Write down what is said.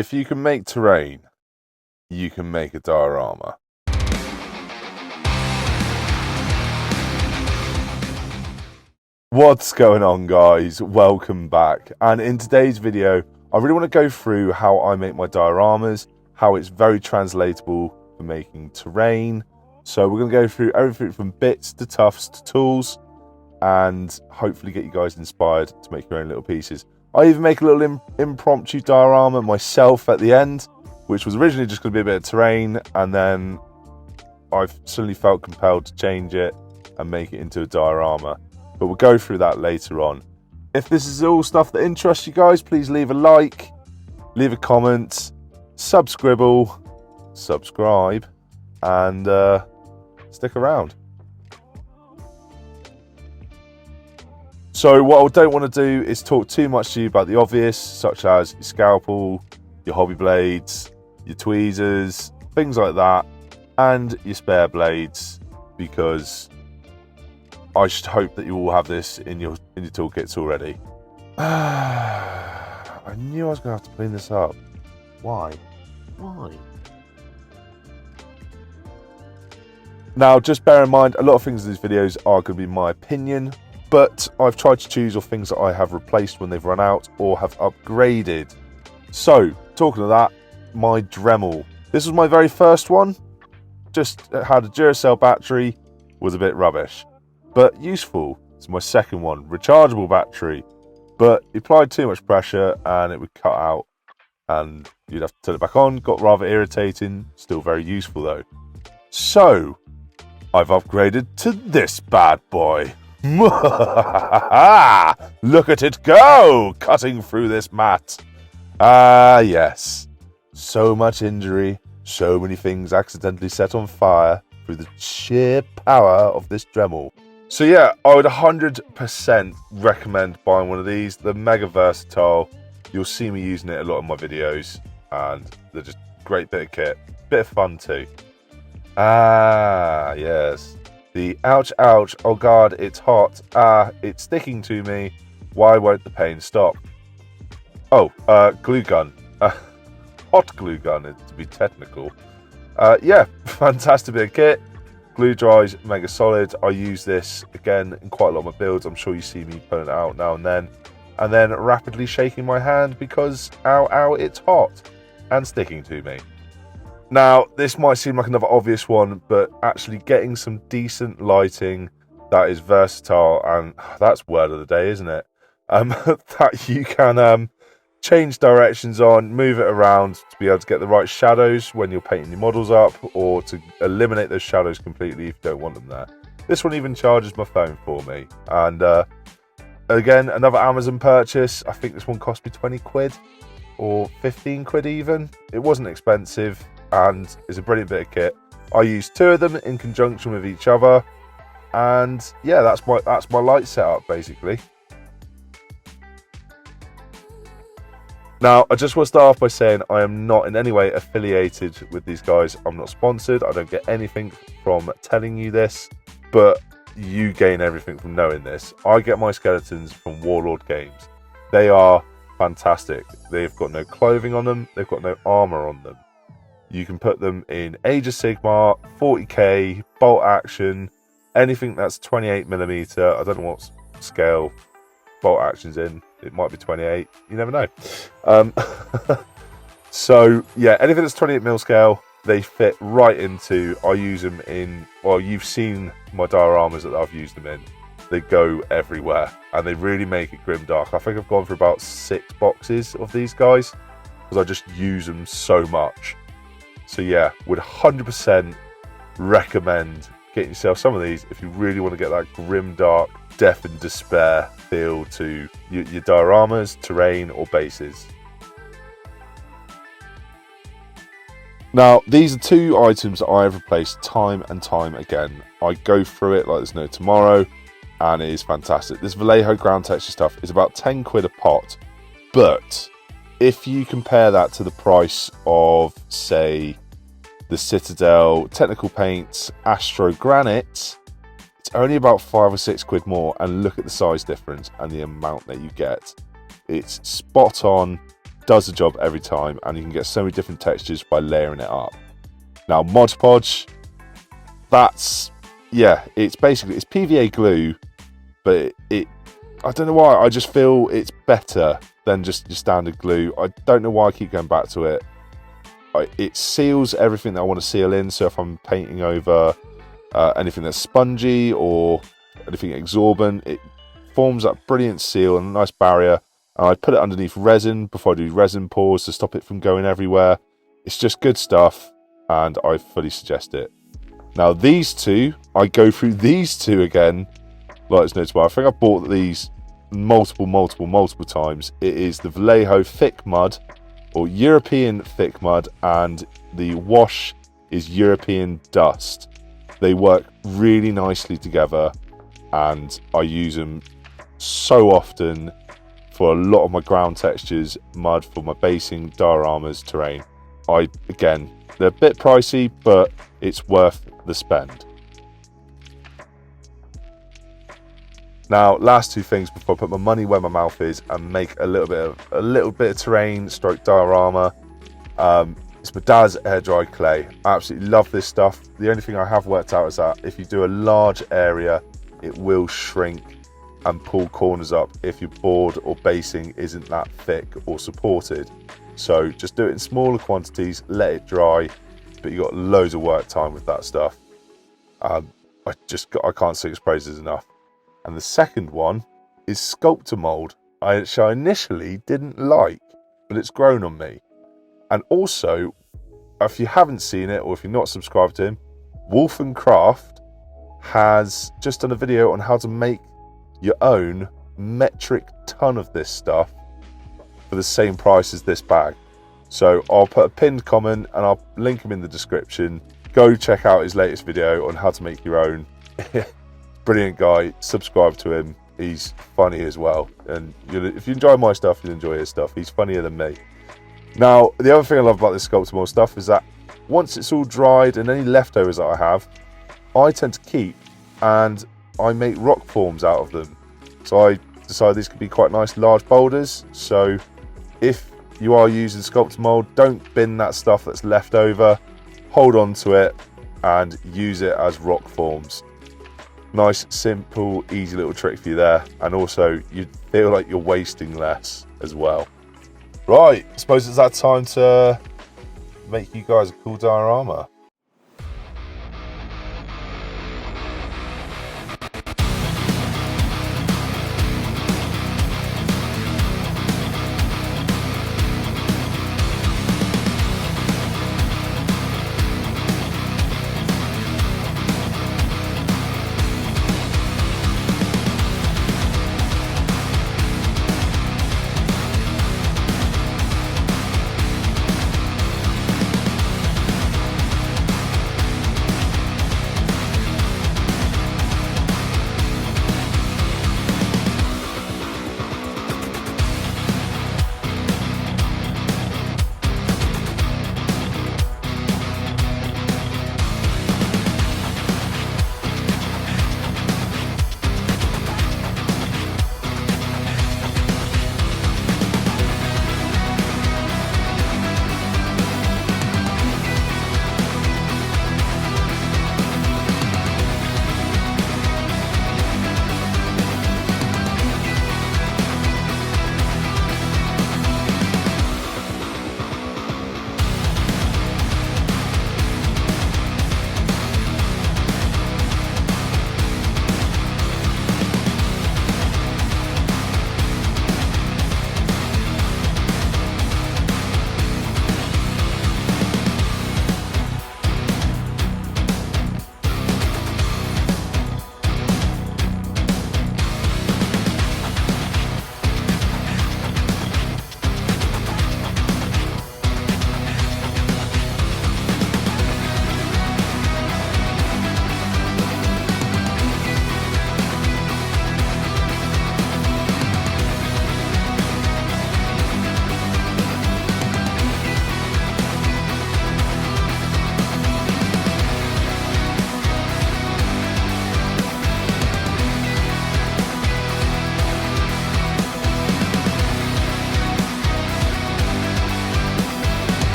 If you can make terrain, you can make a diorama. What's going on, guys? Welcome back. And in today's video, I really want to go through how I make my dioramas, how it's very translatable for making terrain. So we're going to go through everything from bits to tufts to tools, and hopefully get you guys inspired to make your own little pieces. I even make a little impromptu diorama myself at the end, which was originally just going to be a bit of terrain, and then I've suddenly felt compelled to change it and make it into a diorama. But we'll go through that later on. If this is all stuff that interests you guys, please leave a like, leave a comment, subscribe, and stick around. So what I don't want to do is talk too much to you about the obvious, such as your scalpel, your hobby blades, your tweezers, things like that, and your spare blades, because I should hope that you all have this in your toolkits already. I knew I was going to have to clean this up. Why? Now, just bear in mind, a lot of things in these videos are going to be my opinion, but I've tried to choose off things that I have replaced when they've run out or have upgraded. So, talking of that, my Dremel. This was my very first one. Just had a Duracell battery, was a bit rubbish, but useful. It's my second one, rechargeable battery, but you applied too much pressure and it would cut out and you'd have to turn it back on. Got rather irritating, still very useful though. So, I've upgraded to this bad boy. Look at it go, cutting through this mat. Ah, yes. So much injury, so many things accidentally set on fire through the sheer power of this Dremel. So yeah, I would 100% recommend buying one of these. They're mega versatile. You'll see me using it a lot in my videos, and they're just a great bit of kit. Bit of fun too. Ah, yes. The ouch, ouch, oh god, it's hot. Ah, it's sticking to me. Why won't the pain stop? Oh, glue gun. Hot glue gun, to be technical. Yeah, fantastic bit of kit. Glue dries mega solid. I use this again in quite a lot of my builds. I'm sure you see me pulling it out now and then rapidly shaking my hand because ow, ow, it's hot and sticking to me. Now, this might seem like another obvious one, but actually getting some decent lighting that is versatile, and that's word of the day, isn't it? That you can change directions on, move it around to be able to get the right shadows when you're painting your models up, or to eliminate those shadows completely if you don't want them there. This one even charges my phone for me. And again, another Amazon purchase. I think this one cost me 20 quid or 15 quid even. It wasn't expensive, and it's a brilliant bit of kit. I use two of them in conjunction with each other, and yeah, that's my light setup basically. Now, I just want to start off by saying I am not in any way affiliated with these guys. I'm not sponsored. I don't get anything from telling you this, but you gain everything from knowing this. I get my skeletons from Warlord Games. They are fantastic. They've got no clothing on them. They've got no armor on them. You can put them in Age of Sigmar, 40k, bolt action, anything that's 28mm. I don't know what scale bolt action's in. It might be 28. You never know. So yeah, anything that's 28mm scale, they fit right into. I use them in. Well, you've seen my dioramas that I've used them in. They go everywhere, and they really make it grimdark. I think I've gone for about 6 boxes of these guys because I just use them so much. So yeah, would 100% recommend getting yourself some of these if you really want to get that grimdark, death and despair feel to your dioramas, terrain, or bases. Now, these are two items that I have replaced time and time again. I go through it like there's no tomorrow, and it is fantastic. This Vallejo ground texture stuff is about 10 quid a pot, but if you compare that to the price of, say, the Citadel Technical Paints Astro Granite, it's only about 5 or 6 quid more, and look at the size difference and the amount that you get. It's spot on. does the job every time, and you can get so many different textures by layering it up. Now Mod Podge, that's, yeah, it's basically, it's PVA glue, but it I don't know why, I just feel it's better than just your standard glue. I don't know why I keep going back to it. It seals everything that I want to seal in, so if I'm painting over anything that's spongy or anything absorbent, it forms that brilliant seal and a nice barrier. And I put it underneath resin before I do resin pours to stop it from going everywhere. It's just good stuff, and I fully suggest it. Now these two, I go through these two again like it's no tomorrow. I think I bought these multiple times. It is the Vallejo Thick Mud, or European Thick Mud, and the wash is European Dust. They work really nicely together, and I use them so often for a lot of my ground textures, mud for my basing, dioramas, terrain. Again, they're a bit pricey, but it's worth the spend. Now, last two things before I put my money where my mouth is and make a little bit of terrain stroke diorama. It's my dad's air dry clay. I absolutely love this stuff. The only thing I have worked out is that if you do a large area, it will shrink and pull corners up if your board or basing isn't that thick or supported. So just do it in smaller quantities, let it dry, but you got loads of work time with that stuff. I can't sing its praises enough. And the second one is sculptor mold, which I initially didn't like, but it's grown on me. And also, if you haven't seen it, or if you're not subscribed to him, Wolf and Craft has just done a video on how to make your own metric ton of this stuff for the same price as this bag. So I'll put a pinned comment and I'll link him in the description. Go check out his latest video on how to make your own. Brilliant guy, subscribe to him. He's funny as well, and if you enjoy my stuff, you'll enjoy his stuff. He's funnier than me. Now, the other thing I love about this sculptor mold stuff is that once it's all dried, and any leftovers that I have, I tend to keep, and I make rock forms out of them. So I decided these could be quite nice large boulders. So if you are using sculptor mold, don't bin that stuff that's left over. Hold on to it and use it as rock forms. Nice, simple, easy little trick for you there, and also you feel like you're wasting less as well. Right, I suppose it's that time to make you guys a cool diorama.